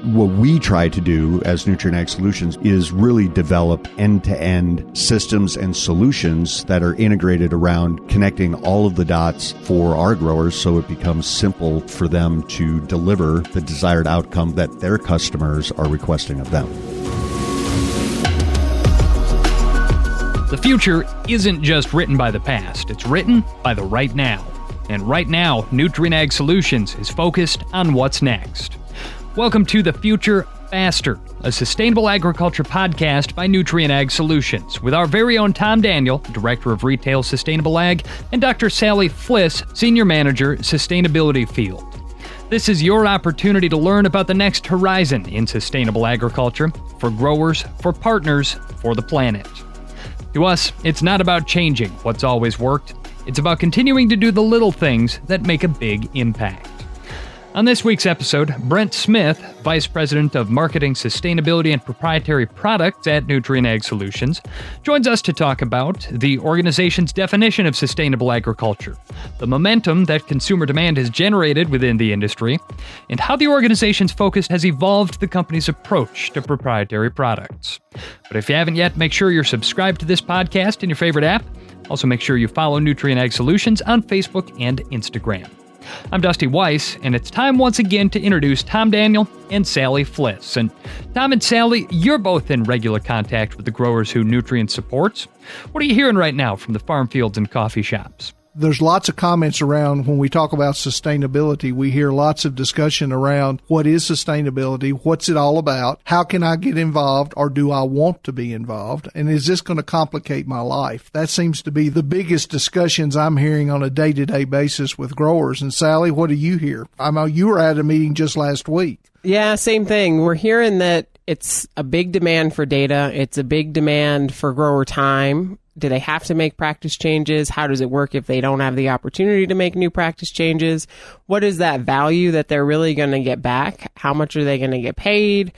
What we try to do as Nutrien Ag Solutions is really develop end-to-end systems and solutions that are integrated around connecting all of the dots for our growers so it becomes simple for them to deliver the desired outcome that their customers are requesting of them. The future isn't just written by the past, it's written by the right now. And right now, Nutrien Ag Solutions is focused on what's next. Welcome to The Future Faster, a sustainable agriculture podcast by Nutrien Ag Solutions, with our very own Tom Daniel, Director of Retail Sustainable Ag, and Dr. Sally Flis, Senior Manager, Sustainability Field. This is your opportunity to learn about the next horizon in sustainable agriculture, for growers, for partners, for the planet. To us, it's not about changing what's always worked. It's about continuing to do the little things that make a big impact. On this week's episode, Brent Smith, Vice President of Marketing, Sustainability, and Proprietary Products at Nutrien Ag Solutions, joins us to talk about the organization's definition of sustainable agriculture, the momentum that consumer demand has generated within the industry, and how the organization's focus has evolved the company's approach to proprietary products. But if you haven't yet, make sure you're subscribed to this podcast in your favorite app. Also, make sure you follow Nutrien Ag Solutions on Facebook and Instagram. I'm Dusty Weiss, and it's time once again to introduce Tom Daniel and Sally Flis. And Tom and Sally, you're both in regular contact with the growers who Nutrien supports. What are you hearing right now from the farm fields and coffee shops? There's lots of comments around when we talk about sustainability. We hear lots of discussion around what is sustainability, what's it all about, how can I get involved, or do I want to be involved, and is this going to complicate my life? That seems to be the biggest discussions I'm hearing on a day-to-day basis with growers. And Sally, what do you hear? I know you were at a meeting just last week. Yeah, same thing. We're hearing that it's a big demand for data. It's a big demand for grower time. Do they have to make practice changes? How does it work if they don't have the opportunity to make new practice changes? What is that value that they're really going to get back? How much are they going to get paid?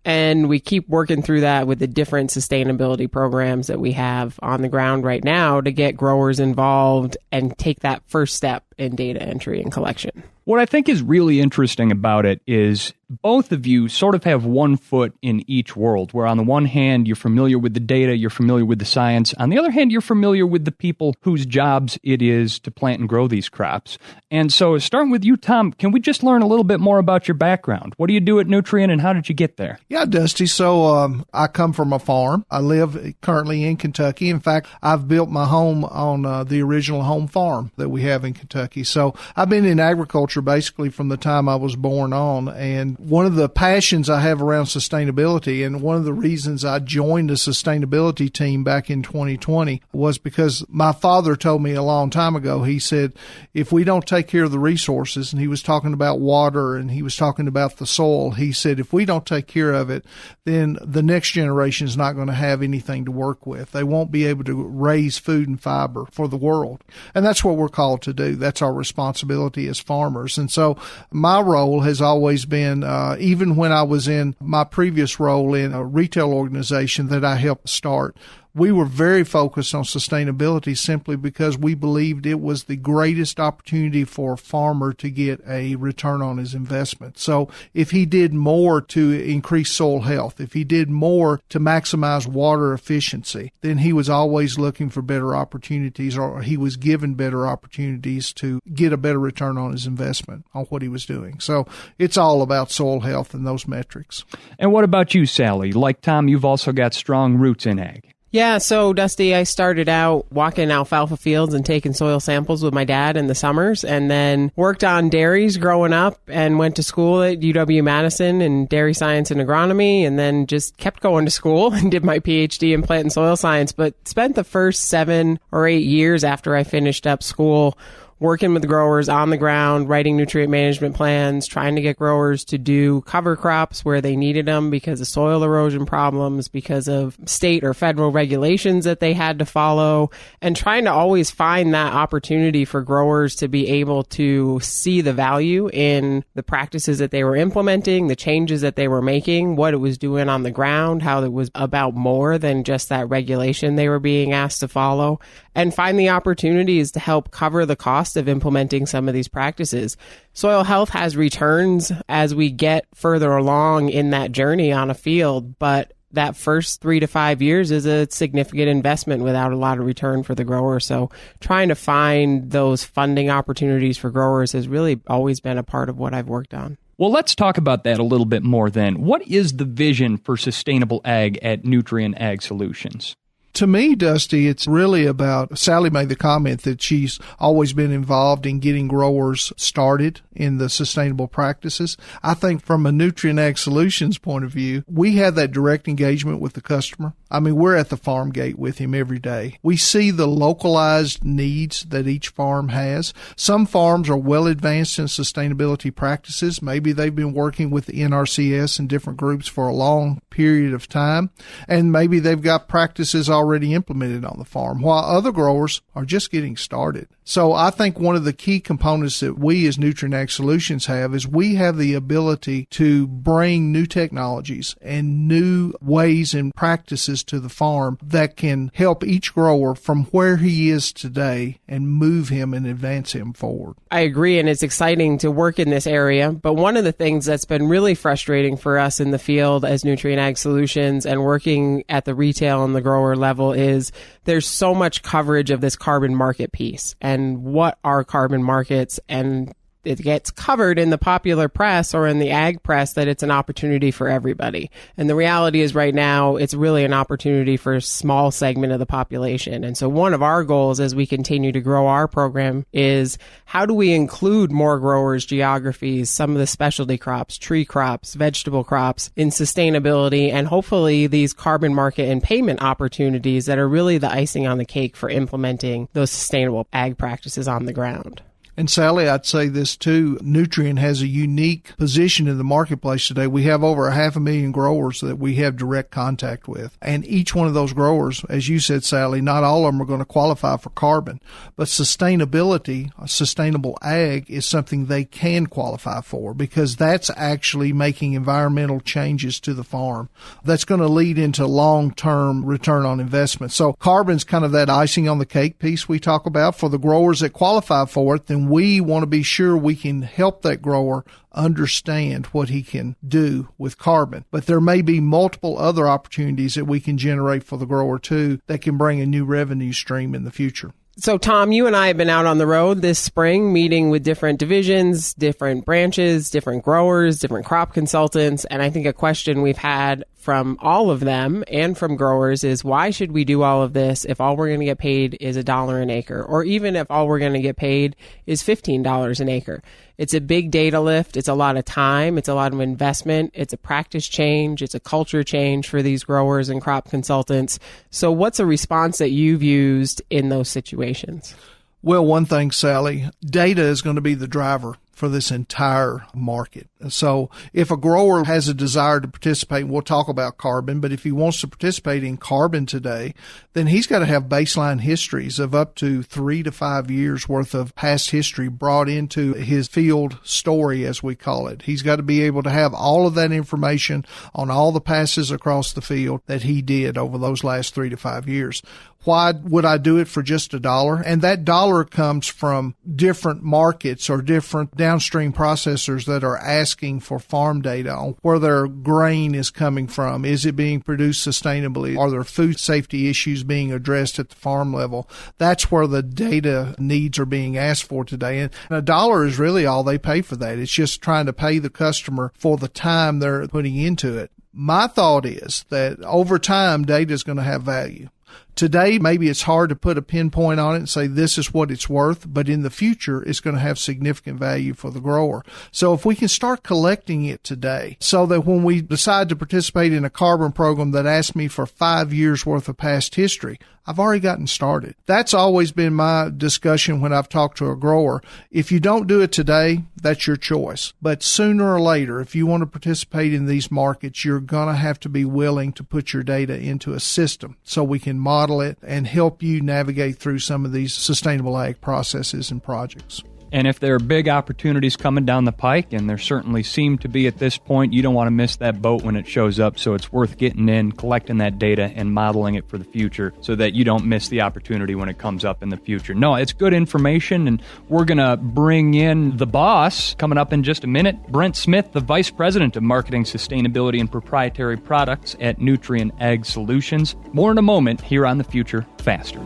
And we keep working through that with the different sustainability programs that we have on the ground right now to get growers involved and take that first step in data entry and collection. What I think is really interesting about it is both of you sort of have one foot in each world, where on the one hand, you're familiar with the data, you're familiar with the science. On the other hand, you're familiar with the people whose jobs it is to plant and grow these crops. And so starting with you, Tom, can we just learn a little bit more about your background? What do you do at Nutrien and how did you get there? Yeah, Dusty. So I come from a farm. I live currently in Kentucky. In fact, I've built my home on the original home farm that we have in Kentucky. So I've been in agriculture basically from the time I was born on. And one of the passions I have around sustainability, and one of the reasons I joined the sustainability team back in 2020, was because my father told me a long time ago, he said, if we don't take care of the resources, and he was talking about water and he was talking about the soil, he said, if we don't take care of it, then the next generation is not going to have anything to work with. They won't be able to raise food and fiber for the world. And that's what we're called to do. That's our responsibility as farmers. And so my role has always been, even when I was in my previous role in a retail organization that I helped start, we were very focused on sustainability simply because we believed it was the greatest opportunity for a farmer to get a return on his investment. So if he did more to increase soil health, if he did more to maximize water efficiency, then he was always looking for better opportunities, or he was given better opportunities to get a better return on his investment on what he was doing. So it's all about soil health and those metrics. And what about you, Sally? Like Tom, you've also got strong roots in ag. Yeah, so Dusty, I started out walking alfalfa fields and taking soil samples with my dad in the summers, and then worked on dairies growing up and went to school at UW-Madison in dairy science and agronomy, and then just kept going to school and did my PhD in plant and soil science, but spent the first 7 or 8 years after I finished up school working with growers on the ground, writing nutrient management plans, trying to get growers to do cover crops where they needed them because of soil erosion problems, because of state or federal regulations that they had to follow, and trying to always find that opportunity for growers to be able to see the value in the practices that they were implementing, the changes that they were making, what it was doing on the ground, how it was about more than just that regulation they were being asked to follow, and find the opportunities to help cover the cost of implementing some of these practices. Soil health has returns as we get further along in that journey on a field, but that first 3 to 5 years is a significant investment without a lot of return for the grower. So trying to find those funding opportunities for growers has really always been a part of what I've worked on. Well, let's talk about that a little bit more then. What is the vision for sustainable ag at Nutrien Ag Solutions? To me, Dusty, it's really about, Sally made the comment that she's always been involved in getting growers started in the sustainable practices. I think from a Nutrien Ag Solutions point of view, we have that direct engagement with the customer. I mean, we're at the farm gate with him every day. We see the localized needs that each farm has. Some farms are well advanced in sustainability practices. Maybe they've been working with the NRCS and different groups for a long period of time, and maybe they've got practices already implemented on the farm, while other growers are just getting started. So I think one of the key components that we as Nutrien Ag Solutions have is we have the ability to bring new technologies and new ways and practices to the farm that can help each grower from where he is today and move him and advance him forward. I agree, and it's exciting to work in this area. But one of the things that's been really frustrating for us in the field as Nutrien Ag Solutions and working at the retail and the grower level is there's so much coverage of this carbon market piece and what are carbon markets, and it gets covered in the popular press or in the ag press that it's an opportunity for everybody. And the reality is right now, it's really an opportunity for a small segment of the population. And so one of our goals as we continue to grow our program is how do we include more growers, geographies, some of the specialty crops, tree crops, vegetable crops in sustainability, and hopefully these carbon market and payment opportunities that are really the icing on the cake for implementing those sustainable ag practices on the ground. And Sally, I'd say this too, Nutrien has a unique position in the marketplace today. We have over 500,000 growers that we have direct contact with. And each one of those growers, as you said, Sally, not all of them are going to qualify for carbon. But sustainability, sustainable ag is something they can qualify for because that's actually making environmental changes to the farm. That's going to lead into long-term return on investment. So carbon's kind of that icing on the cake piece we talk about. For the growers that qualify for it, then we want to be sure we can help that grower understand what he can do with carbon. But there may be multiple other opportunities that we can generate for the grower too that can bring a new revenue stream in the future. So, Tom, you and I have been out on the road this spring meeting with different divisions, different branches, different growers, different crop consultants. And I think a question we've had from all of them and from growers is why should we do all of this if all we're going to get paid is $1 an acre, or even if all we're going to get paid is $15 an acre? It's a big data lift. It's a lot of time. It's a lot of investment. It's a practice change. It's a culture change for these growers and crop consultants. So what's a response that you've used in those situations? Well, one thing, Sally, data is going to be the driver for this entire market. So if a grower has a desire to participate, we'll talk about carbon, but if he wants to participate in carbon today, then he's got to have baseline histories of up to 3 to 5 years worth of past history brought into his field story, as we call it. He's got to be able to have all of that information on all the passes across the field that he did over those last 3 to 5 years. Why would I do it for just $1? And that dollar comes from different markets or different downstream processors that are asking for farm data on where their grain is coming from. Is it being produced sustainably? Are there food safety issues being addressed at the farm level? That's where the data needs are being asked for today. And $1 is really all they pay for that. It's just trying to pay the customer for the time they're putting into it. My thought is that over time, data is going to have value. Today, maybe it's hard to put a pinpoint on it and say this is what it's worth, but in the future, it's going to have significant value for the grower. So if we can start collecting it today so that when we decide to participate in a carbon program that asks me for 5 years worth of past history, I've already gotten started. That's always been my discussion when I've talked to a grower. If you don't do it today, that's your choice. But sooner or later, if you want to participate in these markets, you're going to have to be willing to put your data into a system so we can model it and help you navigate through some of these sustainable ag processes and projects. And if there are big opportunities coming down the pike, and there certainly seem to be at this point, you don't want to miss that boat when it shows up. So it's worth getting in, collecting that data, and modeling it for the future so that you don't miss the opportunity when it comes up in the future. No, it's good information, and we're going to bring in the boss coming up in just a minute, Brent Smith, the Vice President of Marketing, Sustainability, and Proprietary Products at Nutrien Ag Solutions. More in a moment here on The Future Faster.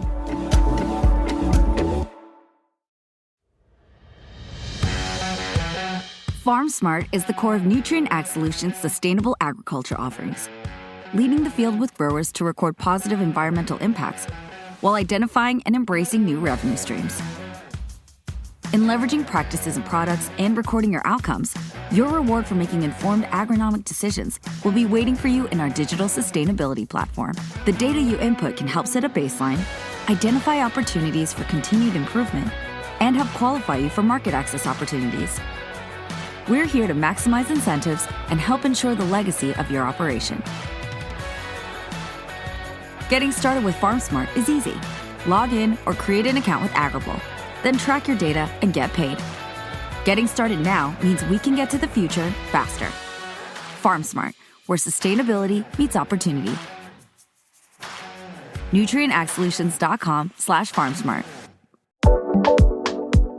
FarmSmart is the core of Nutrien Ag Solutions' sustainable agriculture offerings, leading the field with growers to record positive environmental impacts while identifying and embracing new revenue streams. In leveraging practices and products and recording your outcomes, your reward for making informed agronomic decisions will be waiting for you in our digital sustainability platform. The data you input can help set a baseline, identify opportunities for continued improvement, and help qualify you for market access opportunities. We're here to maximize incentives and help ensure the legacy of your operation. Getting started with FarmSmart is easy. Log in or create an account with Agrible, then track your data and get paid. Getting started now means we can get to the future faster. FarmSmart, where sustainability meets opportunity. NutrienAgSolutions.com/FarmSmart.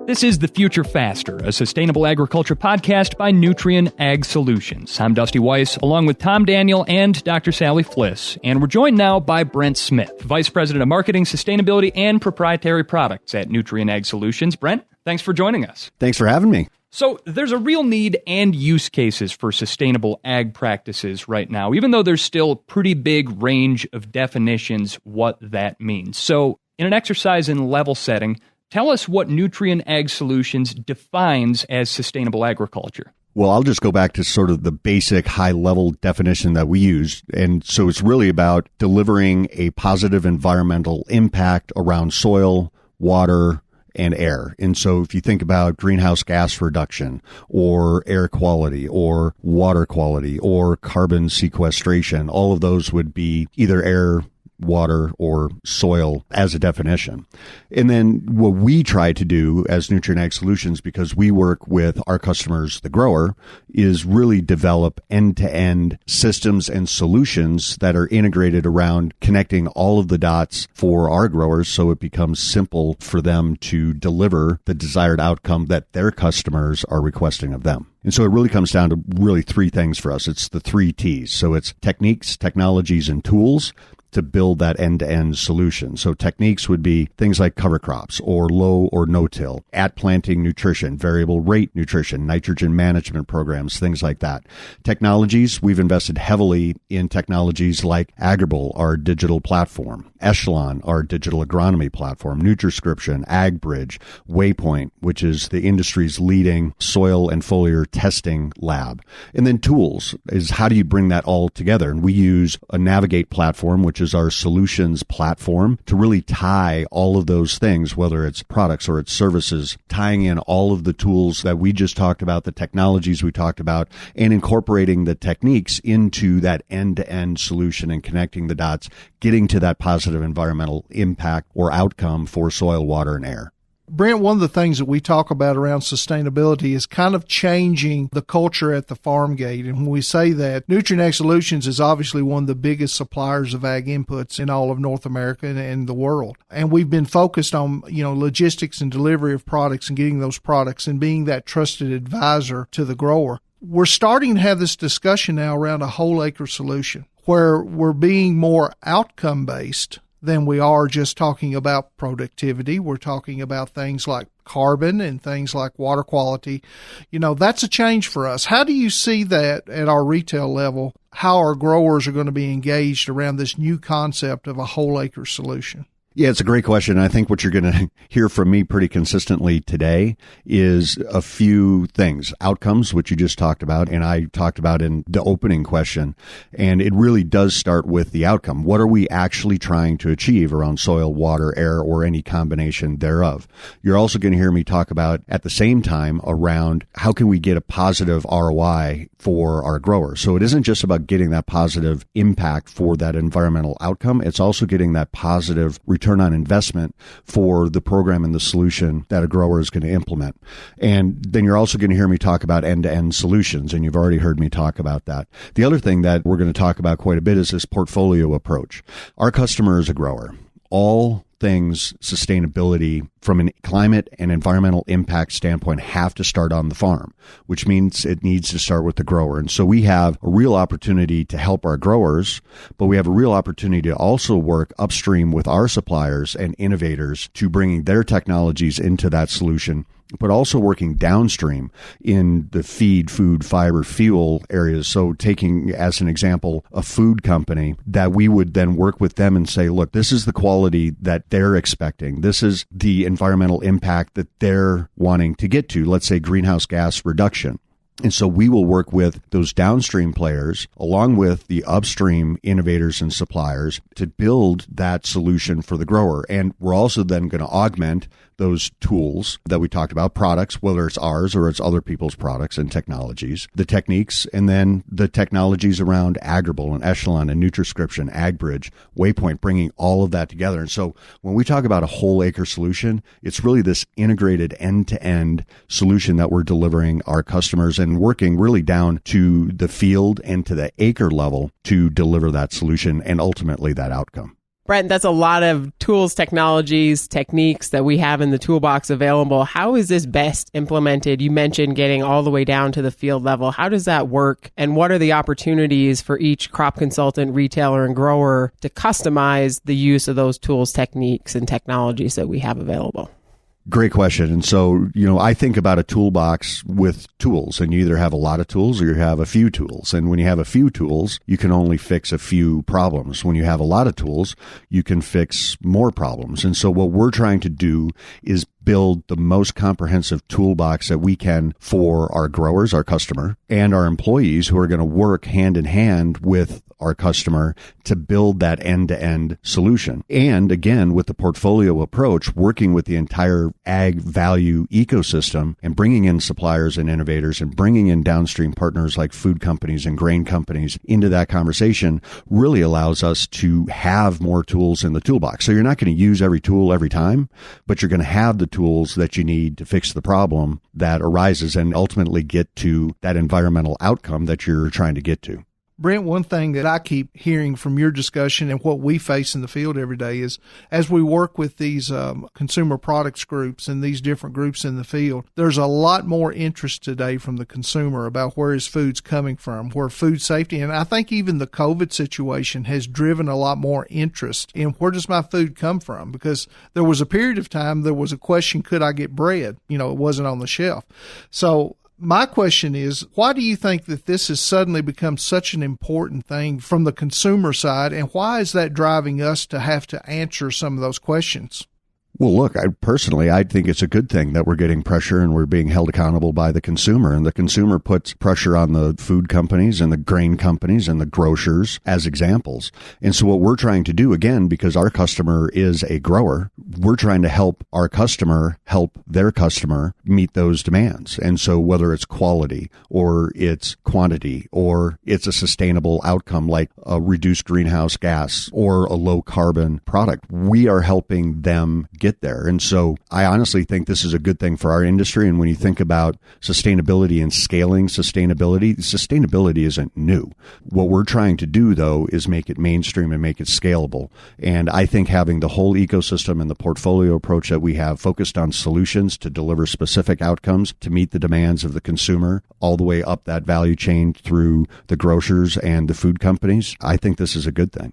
This is The Future Faster, a sustainable agriculture podcast by Nutrien Ag Solutions. I'm Dusty Weiss, along with Tom Daniel and Dr. Sally Flis, and we're joined now by Brent Smith, Vice President of Marketing, Sustainability, and Proprietary Products at Nutrien Ag Solutions. Brent, thanks for joining us. Thanks for having me. So there's a real need and use cases for sustainable ag practices right now, even though there's still a pretty big range of definitions what that means. So in an exercise in level setting, tell us what Nutrien Ag Solutions defines as sustainable agriculture. Well, I'll just go back to sort of the basic high-level definition that we use. And so it's really about delivering a positive environmental impact around soil, water, and air. And so if you think about greenhouse gas reduction or air quality or water quality or carbon sequestration, all of those would be either air, water, or soil as a definition. And then what we try to do as Nutrien Ag Solutions, because we work with our customers, the grower, is really develop end-to-end systems and solutions that are integrated around connecting all of the dots for our growers so it becomes simple for them to deliver the desired outcome that their customers are requesting of them. And so it really comes down to really three things for us. It's the 3 T's. So it's techniques, technologies, and tools to build that end-to-end solution. So techniques would be things like cover crops or low or no-till, at-planting nutrition, variable rate nutrition, nitrogen management programs, things like that. Technologies, we've invested heavily in technologies like Agrible, our digital platform, Echelon, our digital agronomy platform, Nutriscription, AgBridge, Waypoint, which is the industry's leading soil and foliar testing lab. And then tools is how do you bring that all together? And we use a Navigate platform, which is our solutions platform, to really tie all of those things, whether it's products or it's services, tying in all of the tools that we just talked about, the technologies we talked about, and incorporating the techniques into that end-to-end solution and connecting the dots, getting to that positive environmental impact or outcome for soil, water, and air. Brent, one of the things that we talk about around sustainability is kind of changing the culture at the farm gate. And when we say that, Nutrien Ag Solutions is obviously one of the biggest suppliers of ag inputs in all of North America and the world. And we've been focused on, logistics and delivery of products and getting those products and being that trusted advisor to the grower. We're starting to have this discussion now around a whole acre solution where we're being more outcome-based than we are just talking about productivity. We're talking about things like carbon and things like water quality. That's a change for us. How do you see that at our retail level, how our growers are going to be engaged around this new concept of a whole acre solution? Yeah, it's a great question. I think what you're going to hear from me pretty consistently today is a few things. Outcomes, which you just talked about, and I talked about in the opening question. And it really does start with the outcome. What are we actually trying to achieve around soil, water, air, or any combination thereof? You're also going to hear me talk about, at the same time, around how can we get a positive ROI for our growers. So it isn't just about getting that positive impact for that environmental outcome. It's also getting that positive return return on investment for the program and the solution that a grower is going to implement. And then you're also going to hear me talk about end-to-end solutions, and you've already heard me talk about that. The other thing that we're going to talk about quite a bit is this portfolio approach. Our customer is a grower. All things sustainability from a climate and environmental impact standpoint have to start on the farm, which means it needs to start with the grower. And so we have a real opportunity to help our growers, but we have a real opportunity to also work upstream with our suppliers and innovators to bringing their technologies into that solution, but also working downstream in the feed, food, fiber, fuel areas. So taking as an example a food company that we would then work with them and say, look, this is the quality that they're expecting. This is the environmental impact that they're wanting to get to, let's say greenhouse gas reduction. And so we will work with those downstream players along with the upstream innovators and suppliers to build that solution for the grower. And we're also then going to augment those tools that we talked about, products, whether it's ours or it's other people's products and technologies, the techniques, and then the technologies around Agrible and Echelon and Nutriscription, AgBridge, Waypoint, bringing all of that together. And so when we talk about a whole acre solution, it's really this integrated end-to-end solution that we're delivering our customers and working really down to the field and to the acre level to deliver that solution and ultimately that outcome. Brent, that's a lot of tools, technologies, techniques that we have in the toolbox available. How is this best implemented? You mentioned getting all the way down to the field level. How does that work? And what are the opportunities for each crop consultant, retailer, and grower to customize the use of those tools, techniques, and technologies that we have available? Great question. And so, I think about a toolbox with tools, and you either have a lot of tools or you have a few tools. And when you have a few tools, you can only fix a few problems. When you have a lot of tools, you can fix more problems. And so what we're trying to do is build the most comprehensive toolbox that we can for our growers, our customer, and our employees who are going to work hand in hand with our customer to build that end-to-end solution. And again, with the portfolio approach, working with the entire ag value ecosystem and bringing in suppliers and innovators and bringing in downstream partners like food companies and grain companies into that conversation really allows us to have more tools in the toolbox. So you're not going to use every tool every time, but you're going to have the tools that you need to fix the problem that arises and ultimately get to that environmental outcome that you're trying to get to. Brent, one thing that I keep hearing from your discussion and what we face in the field every day is as we work with these consumer products groups and these different groups in the field, there's a lot more interest today from the consumer about where his food's coming from, where food safety, and I think even the COVID situation has driven a lot more interest in where does my food come from? Because there was a period of time, there was a question, could I get bread? It wasn't on the shelf. So my question is, why do you think that this has suddenly become such an important thing from the consumer side, and why is that driving us to have to answer some of those questions? Well, look, I think it's a good thing that we're getting pressure and we're being held accountable by the consumer. And the consumer puts pressure on the food companies and the grain companies and the grocers as examples. And so what we're trying to do, again, because our customer is a grower, we're trying to help our customer help their customer meet those demands. And so whether it's quality or it's quantity or it's a sustainable outcome like a reduced greenhouse gas or a low carbon product, we are helping them get there. And so I honestly think this is a good thing for our industry. And when you think about sustainability and scaling sustainability isn't new. What we're trying to do, though, is make it mainstream and make it scalable. And I think having the whole ecosystem and the portfolio approach that we have focused on solutions to deliver specific outcomes to meet the demands of the consumer all the way up that value chain through the grocers and the food companies, I think this is a good thing.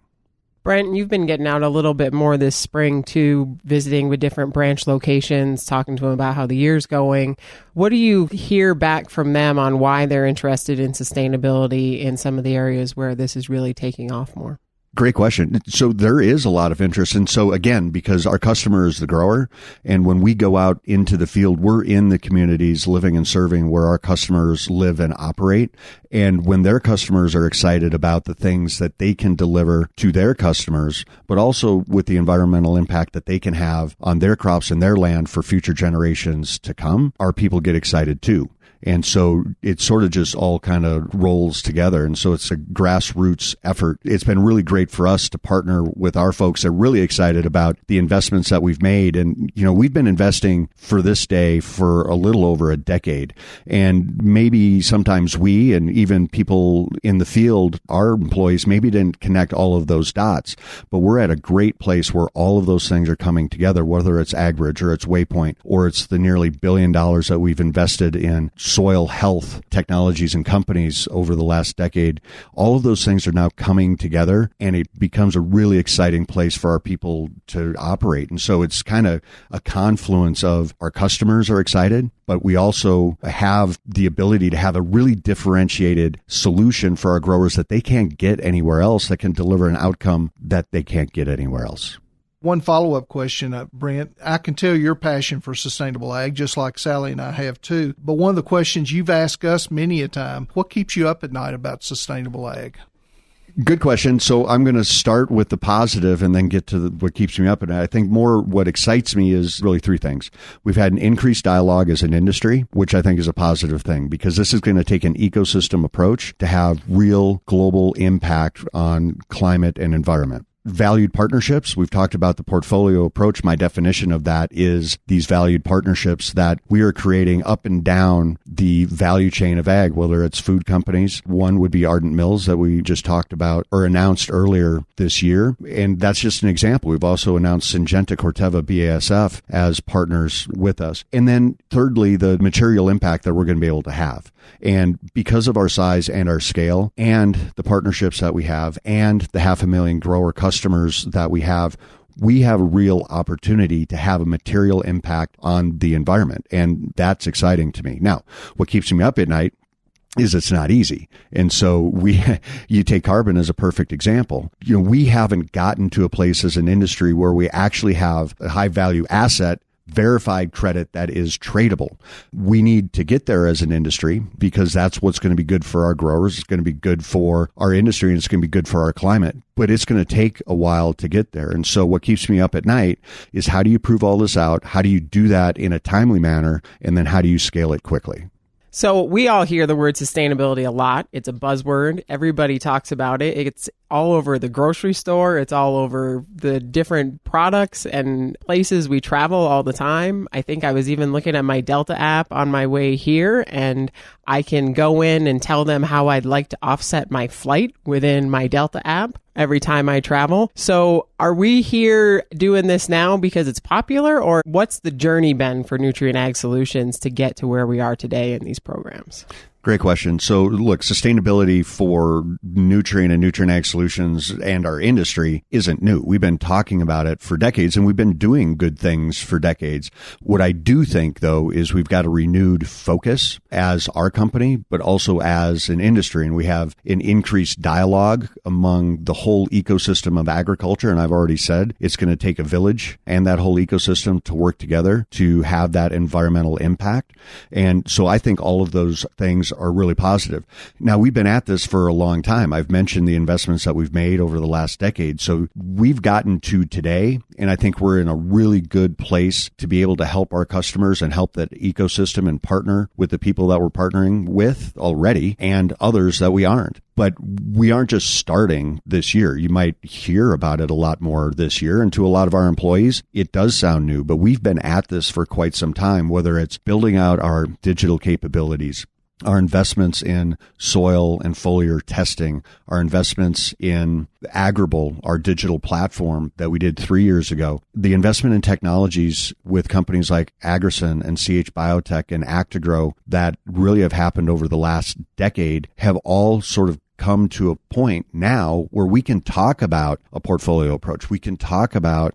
Brent, you've been getting out a little bit more this spring too, visiting with different branch locations, talking to them about how the year's going. What do you hear back from them on why they're interested in sustainability in some of the areas where this is really taking off more? Great question. So there is a lot of interest. And so again, because our customer is the grower, and when we go out into the field, we're in the communities living and serving where our customers live and operate. And when their customers are excited about the things that they can deliver to their customers, but also with the environmental impact that they can have on their crops and their land for future generations to come, our people get excited too. And so it sort of just all kind of rolls together. And so it's a grassroots effort. It's been really great for us to partner with our folks. They're really excited about the investments that we've made. And, we've been investing for this day for a little over a decade. And maybe sometimes we and even people in the field, our employees, maybe didn't connect all of those dots. But we're at a great place where all of those things are coming together, whether it's AgBridge or it's Waypoint or it's the nearly $1 billion that we've invested in soil health technologies and companies over the last decade. All of those things are now coming together, and it becomes a really exciting place for our people to operate. And so it's kind of a confluence of our customers are excited, but we also have the ability to have a really differentiated solution for our growers that they can't get anywhere else, that can deliver an outcome that they can't get anywhere else. One follow-up question, Brent. I can tell your passion for sustainable ag, just like Sally and I have too. But one of the questions you've asked us many a time, what keeps you up at night about sustainable ag? Good question. So I'm going to start with the positive and then get to what keeps me up. And I think more what excites me is really three things. We've had an increased dialogue as an industry, which I think is a positive thing, because this is going to take an ecosystem approach to have real global impact on climate and environment. Valued partnerships. We've talked about the portfolio approach. My definition of that is these valued partnerships that we are creating up and down the value chain of ag, whether it's food companies. One would be Ardent Mills that we just talked about or announced earlier this year. And that's just an example. We've also announced Syngenta, Corteva, BASF as partners with us. And then thirdly, the material impact that we're going to be able to have. And because of our size and our scale and the partnerships that we have and the 500,000 grower customers that we have a real opportunity to have a material impact on the environment. And that's exciting to me. Now, what keeps me up at night is it's not easy. And so you take carbon as a perfect example. We haven't gotten to a place as an industry where we actually have a high value asset, verified credit that is tradable. We need to get there as an industry because that's what's going to be good for our growers. It's going to be good for our industry and it's going to be good for our climate, but it's going to take a while to get there. And so what keeps me up at night is how do you prove all this out? How do you do that in a timely manner? And then how do you scale it quickly? So we all hear the word sustainability a lot. It's a buzzword. Everybody talks about it. It's all over the grocery store. It's all over the different products and places we travel all the time. I think I was even looking at my Delta app on my way here, and I can go in and tell them how I'd like to offset my flight within my Delta app every time I travel. So are we here doing this now because it's popular, or what's the journey been for Nutrien Ag Solutions to get to where we are today in these programs? Great question. So look, sustainability for Nutrien and Nutrien Ag Solutions and our industry isn't new. We've been talking about it for decades and we've been doing good things for decades. What I do think though is we've got a renewed focus as our company, but also as an industry. And we have an increased dialogue among the whole ecosystem of agriculture. And I've already said it's going to take a village and that whole ecosystem to work together to have that environmental impact. And so I think all of those things are really positive. Now, we've been at this for a long time. I've mentioned the investments that we've made over the last decade. So we've gotten to today, and I think we're in a really good place to be able to help our customers and help that ecosystem and partner with the people that we're partnering with already and others that we aren't. But we aren't just starting this year. You might hear about it a lot more this year. And to a lot of our employees, it does sound new, but we've been at this for quite some time, whether it's building out our digital capabilities, our investments in soil and foliar testing, our investments in Agrible, our digital platform that we did 3 years ago, the investment in technologies with companies like Agrison and CH Biotech and Actigrow that really have happened over the last decade have all sort of come to a point now where we can talk about a portfolio approach. We can talk about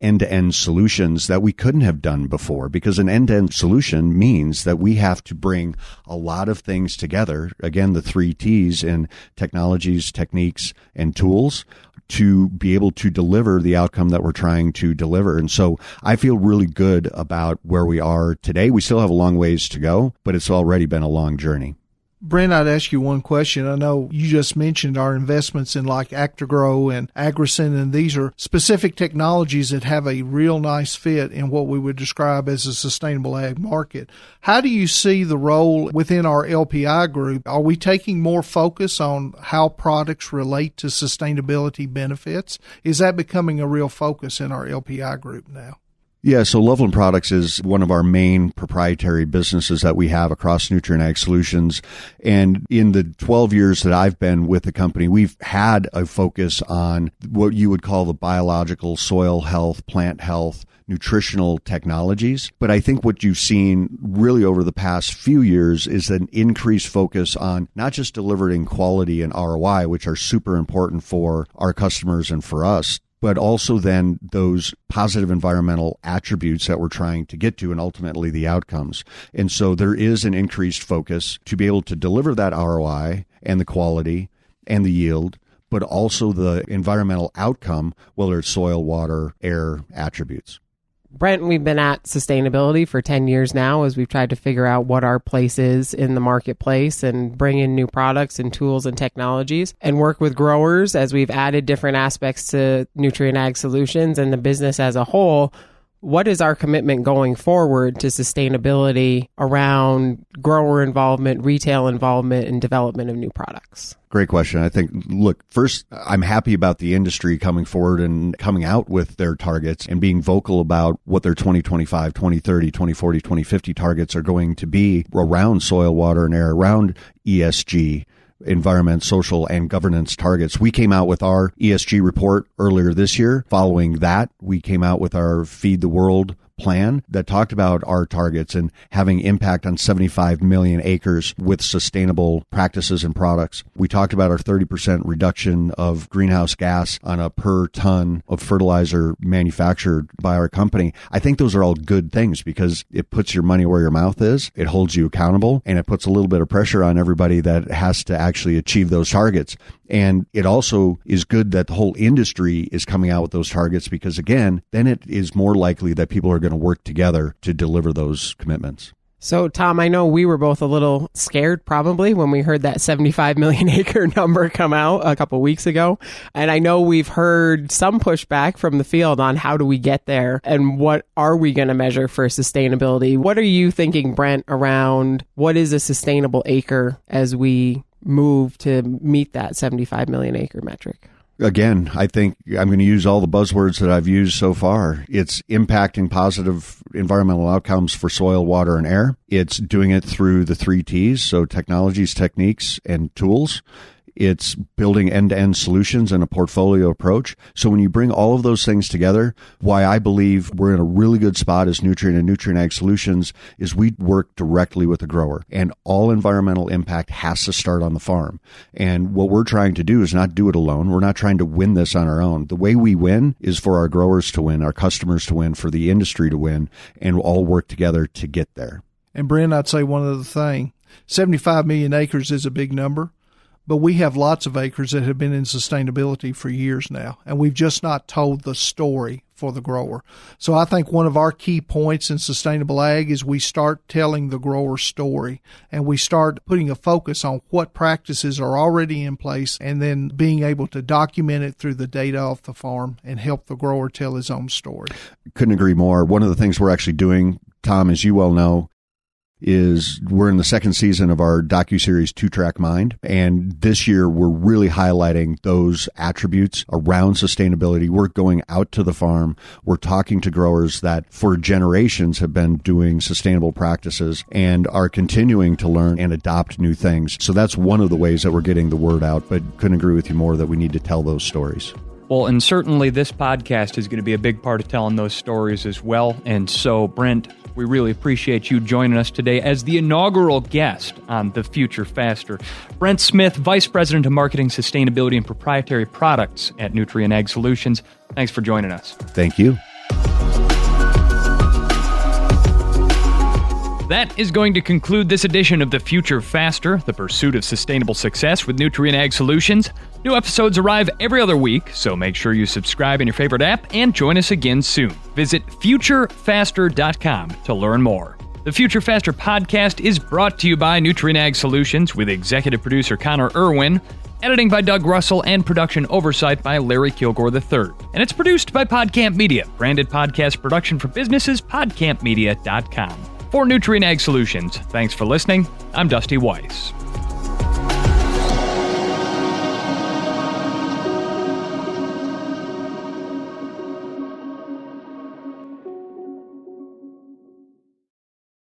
end-to-end solutions that we couldn't have done before, because an end-to-end solution means that we have to bring a lot of things together. Again, the 3 T's in technologies, techniques, and tools to be able to deliver the outcome that we're trying to deliver. And so I feel really good about where we are today. We still have a long ways to go, but it's already been a long journey. Brent, I'd ask you one question. I know you just mentioned our investments in like Actigrow and Agricin, and these are specific technologies that have a real nice fit in what we would describe as a sustainable ag market. How do you see the role within our LPI group? Are we taking more focus on how products relate to sustainability benefits? Is that becoming a real focus in our LPI group now? Yeah, so Loveland Products is one of our main proprietary businesses that we have across Nutrien Ag Solutions. And in the 12 years that I've been with the company, we've had a focus on what you would call the biological, soil health, plant health, nutritional technologies. But I think what you've seen really over the past few years is an increased focus on not just delivering quality and ROI, which are super important for our customers and for us, but also then those positive environmental attributes that we're trying to get to and ultimately the outcomes. And so there is an increased focus to be able to deliver that ROI and the quality and the yield, but also the environmental outcome, whether it's soil, water, air attributes. Brent, we've been at sustainability for 10 years now as we've tried to figure out what our place is in the marketplace and bring in new products and tools and technologies and work with growers as we've added different aspects to Nutrien Ag Solutions and the business as a whole. What is our commitment going forward to sustainability around grower involvement, retail involvement, and development of new products? Great question. I think, look, first, I'm happy about the industry coming forward and coming out with their targets and being vocal about what their 2025, 2030, 2040, 2050 targets are going to be around soil, water, and air, around ESG. Environment, social, and governance targets. We came out with our ESG report earlier this year. Following that, we came out with our Feed the World plan that talked about our targets and having impact on 75 million acres with sustainable practices and products. We talked about our 30% reduction of greenhouse gas on a per ton of fertilizer manufactured by our company. I think those are all good things because it puts your money where your mouth is, it holds you accountable, and it puts a little bit of pressure on everybody that has to actually achieve those targets. And it also is good that the whole industry is coming out with those targets because, again, then it is more likely that people are going to work together to deliver those commitments. So, Tom, I know we were both a little scared probably when we heard that 75 million acre number come out a couple weeks ago. And I know we've heard some pushback from the field on how do we get there and what are we going to measure for sustainability? What are you thinking, Brent, around what is a sustainable acre as we move to meet that 75 million acre metric? Again, I think I'm going to use all the buzzwords that I've used so far. It's impacting positive environmental outcomes for soil, water, and air. It's doing it through the 3 T's, so technologies, techniques, and tools. It's building end-to-end solutions and a portfolio approach. So when you bring all of those things together, why I believe we're in a really good spot as Nutrien and Nutrien Ag Solutions is we work directly with the grower, and all environmental impact has to start on the farm. And what we're trying to do is not do it alone. We're not trying to win this on our own. The way we win is for our growers to win, our customers to win, for the industry to win, and we'll all work together to get there. And Brent, I'd say one other thing. 75 million acres is a big number. But we have lots of acres that have been in sustainability for years now, and we've just not told the story for the grower. So I think one of our key points in sustainable ag is we start telling the grower story, and we start putting a focus on what practices are already in place and then being able to document it through the data off the farm and help the grower tell his own story. Couldn't agree more. One of the things we're actually doing, Tom, as you well know, is we're in the second season of our docuseries 2-Track Mind. And this year, we're really highlighting those attributes around sustainability. We're going out to the farm. We're talking to growers that for generations have been doing sustainable practices and are continuing to learn and adopt new things. So that's one of the ways that we're getting the word out, but couldn't agree with you more that we need to tell those stories. Well, and certainly this podcast is going to be a big part of telling those stories as well. And so, Brent, we really appreciate you joining us today as the inaugural guest on The Future Faster. Brent Smith, Vice President of Marketing, Sustainability, and Proprietary Products at Nutrien Ag Solutions. Thanks for joining us. Thank you. That is going to conclude this edition of The Future Faster, the pursuit of sustainable success with Nutrien Ag Solutions. New episodes arrive every other week, so make sure you subscribe in your favorite app and join us again soon. Visit futurefaster.com to learn more. The The Future Faster podcast is brought to you by Nutrien Ag Solutions with executive producer Connor Irwin, editing by Doug Russell, and production oversight by Larry Kilgore III. And it's produced by PodCamp Media, branded podcast production for businesses, podcampmedia.com. For Nutrien Ag Solutions, thanks for listening. I'm Dusty Weiss.